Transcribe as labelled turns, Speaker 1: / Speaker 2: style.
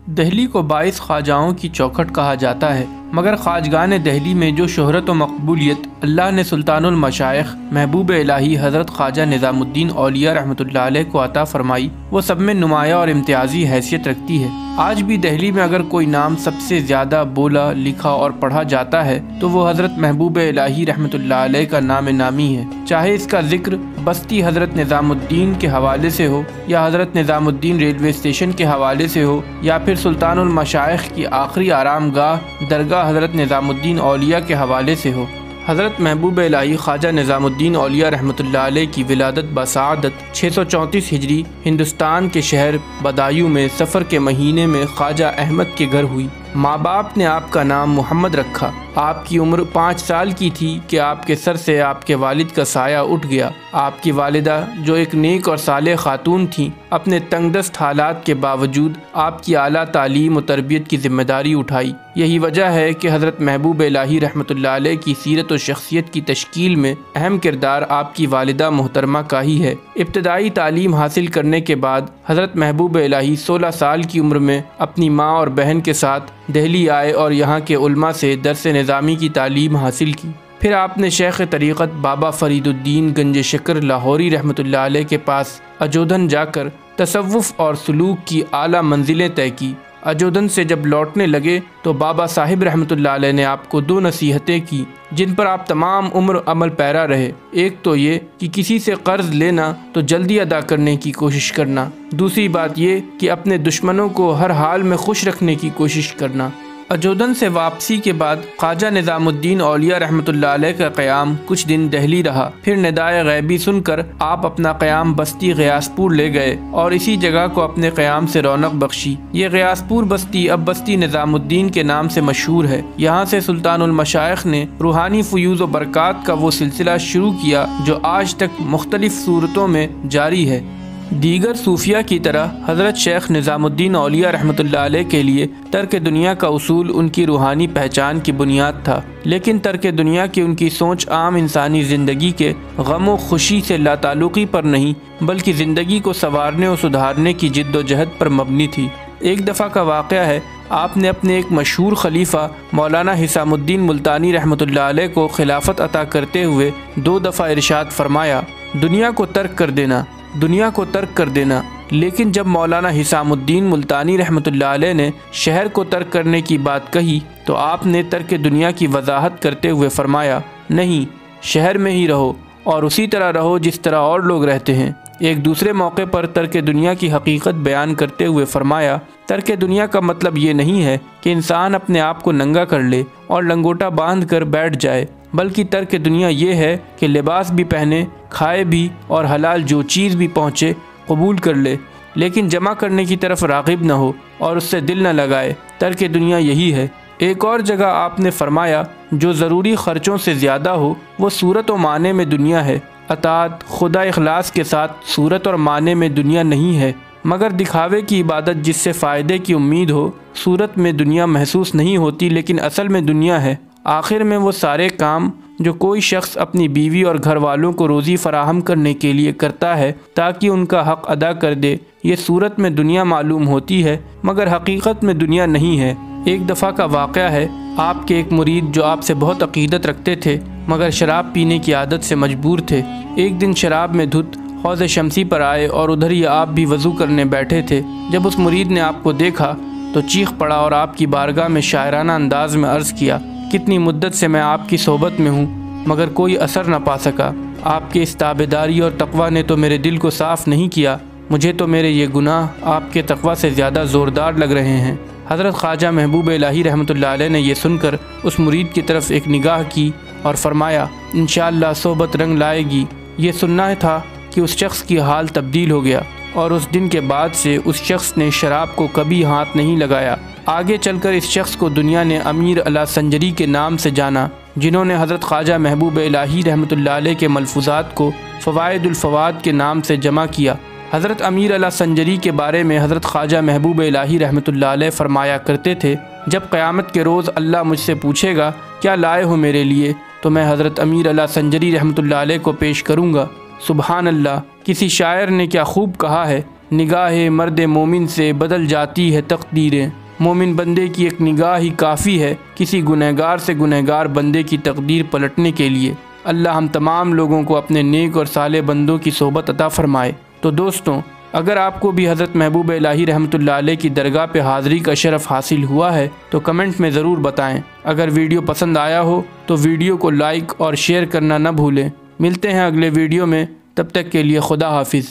Speaker 1: दहली को 22 ख्वाजाओं की चौखट कहा जाता है, मगर ख्वाजगान दहली में जो शोहरत व मकबूलियत अल्लाह ने सुल्तानुल मशाइख महबूब इलाही हज़रत ख्वाजा निज़ामुद्दीन औलिया रहमतुल्लाह अलैह को अता फरमाई, वो सब में नुमाया और इम्तियाजी हैसियत रखती है। आज भी दहली में अगर कोई नाम सबसे ज़्यादा बोला, लिखा और पढ़ा जाता है तो वो हज़रत महबूब इलाही रहमतुल्लाह अलैह का नाम नामी है। चाहे इसका जिक्र बस्ती हज़रत निज़ामुद्दीन के हवाले से हो, या हज़रत निज़ामुद्दीन रेलवे स्टेशन के हवाले से हो, या फिर सुल्तानुल मशाइख की आखिरी आरामगाह दरगाह हज़रत निज़ामुद्दीन औलिया के हवाले से हो। हज़रत महबूब इलाही ख्वाजा निज़ामुद्दीन औलिया रहमतुल्लाह अलैह की विलादत बसाअदत 634 हिजरी हिंदुस्तान के शहर बदायूं में सफ़र के महीने में ख्वाजा अहमद के घर हुई। माँ बाप ने आपका नाम मोहम्मद रखा। आपकी उम्र 5 साल की थी कि आपके सर से आपके वालिद का साया उठ गया। आपकी वालिदा जो एक नेक और सालेह खातून थीं, अपने तंगदस्त हालात के बावजूद आपकी आला तालीम और तरबियत की जिम्मेदारी उठाई। यही वजह है कि हज़रत महबूब इलाही रहमतुल्लाह अलैह की सीरत और शख्सियत की तश्कील में अहम किरदार आपकी वालिदा मोहतरमा का ही है। इब्तदाई तालीम हासिल करने के बाद हज़रत महबूब इलाही 16 साल की उम्र में अपनी माँ और बहन के साथ दहली आए और यहाँ के उल्मा से दर्स निज़ामी की तालीम हासिल की। फिर आपने शेख तरीक़त बाबा फ़रीदुद्दीन गंज शकर लाहौरी रहमतुल्लाह अलैह के पास अजोधन जाकर तसव्वुफ़ और सलूक की आला मंजिलें तय की। अजोधन से जब लौटने लगे तो बाबा साहिब रहमतुल्लाह अलैह ने आपको 2 नसीहतें की जिन पर आप तमाम उम्र अमल पैरा रहे। एक तो ये कि किसी से कर्ज लेना तो जल्दी अदा करने की कोशिश करना, दूसरी बात ये कि अपने दुश्मनों को हर हाल में खुश रखने की कोशिश करना। अजोधन से वापसी के बाद ख्वाजा निज़ामुद्दीन औलिया रहमतुल्लाह अलैह का क़याम कुछ दिन दहली रहा। फिर निदाए गैबी सुनकर आप अपना क़याम बस्ती गयासपुर ले गए और इसी जगह को अपने क़याम से रौनक बख्शी। ये गयासपुर बस्ती अब बस्ती निज़ामुद्दीन के नाम से मशहूर है। यहाँ से सुल्तानुल मशाइख ने रूहानी फ़ुयूज़ व बरक़ात का वो सिलसिला शुरू किया जो आज तक मुख्तलिफ़ सूरतों में जारी है। दीगर सूफिया की तरह हज़रत शेख निज़ामुद्दीन औलिया रहमतुल्लाह अलैह के लिए तर्क दुनिया का उसूल उनकी रूहानी पहचान की बुनियाद था, लेकिन तर्क दुनिया की उनकी सोच आम इंसानी ज़िंदगी के गम व खुशी से लाताल्लुक़ी पर नहीं बल्कि ज़िंदगी को संवारने और सुधारने की जिद्दोजहद पर मबनी थी। एक दफ़ा का वाक़या है, आपने अपने एक मशहूर खलीफा मौलाना हिसामुद्दीन मुल्तानी रहमतुल्लाह अलैह को खिलाफत अता करते हुए 2 दफ़ा इरशाद फरमाया, दुनिया को तर्क कर देना, दुनिया को तर्क कर देना। लेकिन जब मौलाना हिसामुद्दीन मुल्तानी रहमतुल्लाह अलैह ने शहर को तर्क करने की बात कही तो आपने तर्क दुनिया की वजाहत करते हुए फरमाया, नहीं, शहर में ही रहो और उसी तरह रहो जिस तरह और लोग रहते हैं। एक दूसरे मौके पर तर्क दुनिया की हकीकत बयान करते हुए फरमाया, तर्क दुनिया का मतलब ये नहीं है कि इंसान अपने आप को नंगा कर ले और लंगोटा बांध कर बैठ जाए, बल्कि तर्क दुनिया ये है कि लिबास भी पहने, खाए भी और हलाल जो चीज़ भी पहुँचे कबूल कर ले, लेकिन जमा करने की तरफ राग़िब न हो और उससे दिल न लगाए। तर्क दुनिया यही है। एक और जगह आपने फरमाया, जो ज़रूरी ख़र्चों से ज़्यादा हो वो सूरत और माने में दुनिया है। अतात खुदा इखलास के साथ सूरत और माने में दुनिया नहीं है, मगर दिखावे की इबादत जिससे फ़ायदे की उम्मीद हो। सूरत में दुनिया महसूस नहीं होती लेकिन असल में दुनिया है। आखिर में वो सारे काम जो कोई शख्स अपनी बीवी और घर वालों को रोज़ी फ़राहम करने के लिए करता है ताकि उनका हक़ अदा कर दे, ये सूरत में दुनिया मालूम होती है मगर हकीकत में दुनिया नहीं है। एक दफ़ा का वाक़या है, आपके एक मुरीद जो आपसे बहुत अक़ीदत रखते थे मगर शराब पीने की आदत से मजबूर थे, एक दिन शराब में धुत हौज़ शमसी पर आए और उधर ही आप भी वज़ू करने बैठे थे। जब उस मुरीद ने आपको देखा तो चीख पड़ा और आपकी बारगाह में शायराना अंदाज में अर्ज़ किया, कितनी मुद्दत से मैं आपकी सोबत में हूँ मगर कोई असर न पा सका। आपके इस ताबेदारी और तक़वा ने तो मेरे दिल को साफ़ नहीं किया। मुझे तो मेरे ये गुनाह आपके तक़वा से ज़्यादा ज़ोरदार लग रहे हैं। हज़रत ख्वाजा महबूब इलाही रहमतुल्लाह अलैह ने यह सुनकर उस मुरीद की तरफ एक निगाह की और फरमाया, इंशाअल्लाह सोबत रंग लाएगी। ये सुनना था कि उस शख्स की हाल तब्दील हो गया और उस दिन के बाद से उस शख्स ने शराब को कभी हाथ नहीं लगाया। आगे चलकर इस शख्स को दुनिया ने अमीर अला संजरी के नाम से जाना, जिन्होंने हज़रत ख्वाजा महबूब इलाही रहमतुल्लाह अलैह के मलफूज़ात को फ़वाइदुल फ़वाद के नाम से जमा किया। हज़रत अमीर अला संजरी के बारे में हज़रत ख्वाजा महबूब इलाही रहमतुल्लाह अलैह फरमाया करते थे, जब क़यामत के रोज़ अल्लाह मुझसे पूछेगा क्या लाए हो मेरे लिए, तो मैं हज़रत अमीर अला संजरी रहमतुल्लाह अलैह को पेश करूँगा। सुबहान अल्लाह, किसी शायर ने क्या खूब कहा है, निगाह मर्द मोमिन से बदल जाती है तकदीरें। मोमिन बंदे की एक निगाह ही काफ़ी है किसी गुनहगार से गुनहगार बंदे की तकदीर पलटने के लिए। अल्लाह हम तमाम लोगों को अपने नेक और साले बंदों की सोबत अता फ़रमाए। तो दोस्तों, अगर आपको भी हज़रत महबूब इलाही रहमतुल्लाह अलैह की दरगाह पे हाज़री का शरफ़ हासिल हुआ है तो कमेंट में ज़रूर बताएं। अगर वीडियो पसंद आया हो तो वीडियो को लाइक और शेयर करना न भूलें। मिलते हैं अगले वीडियो में, तब तक के लिए खुदा हाफिज़।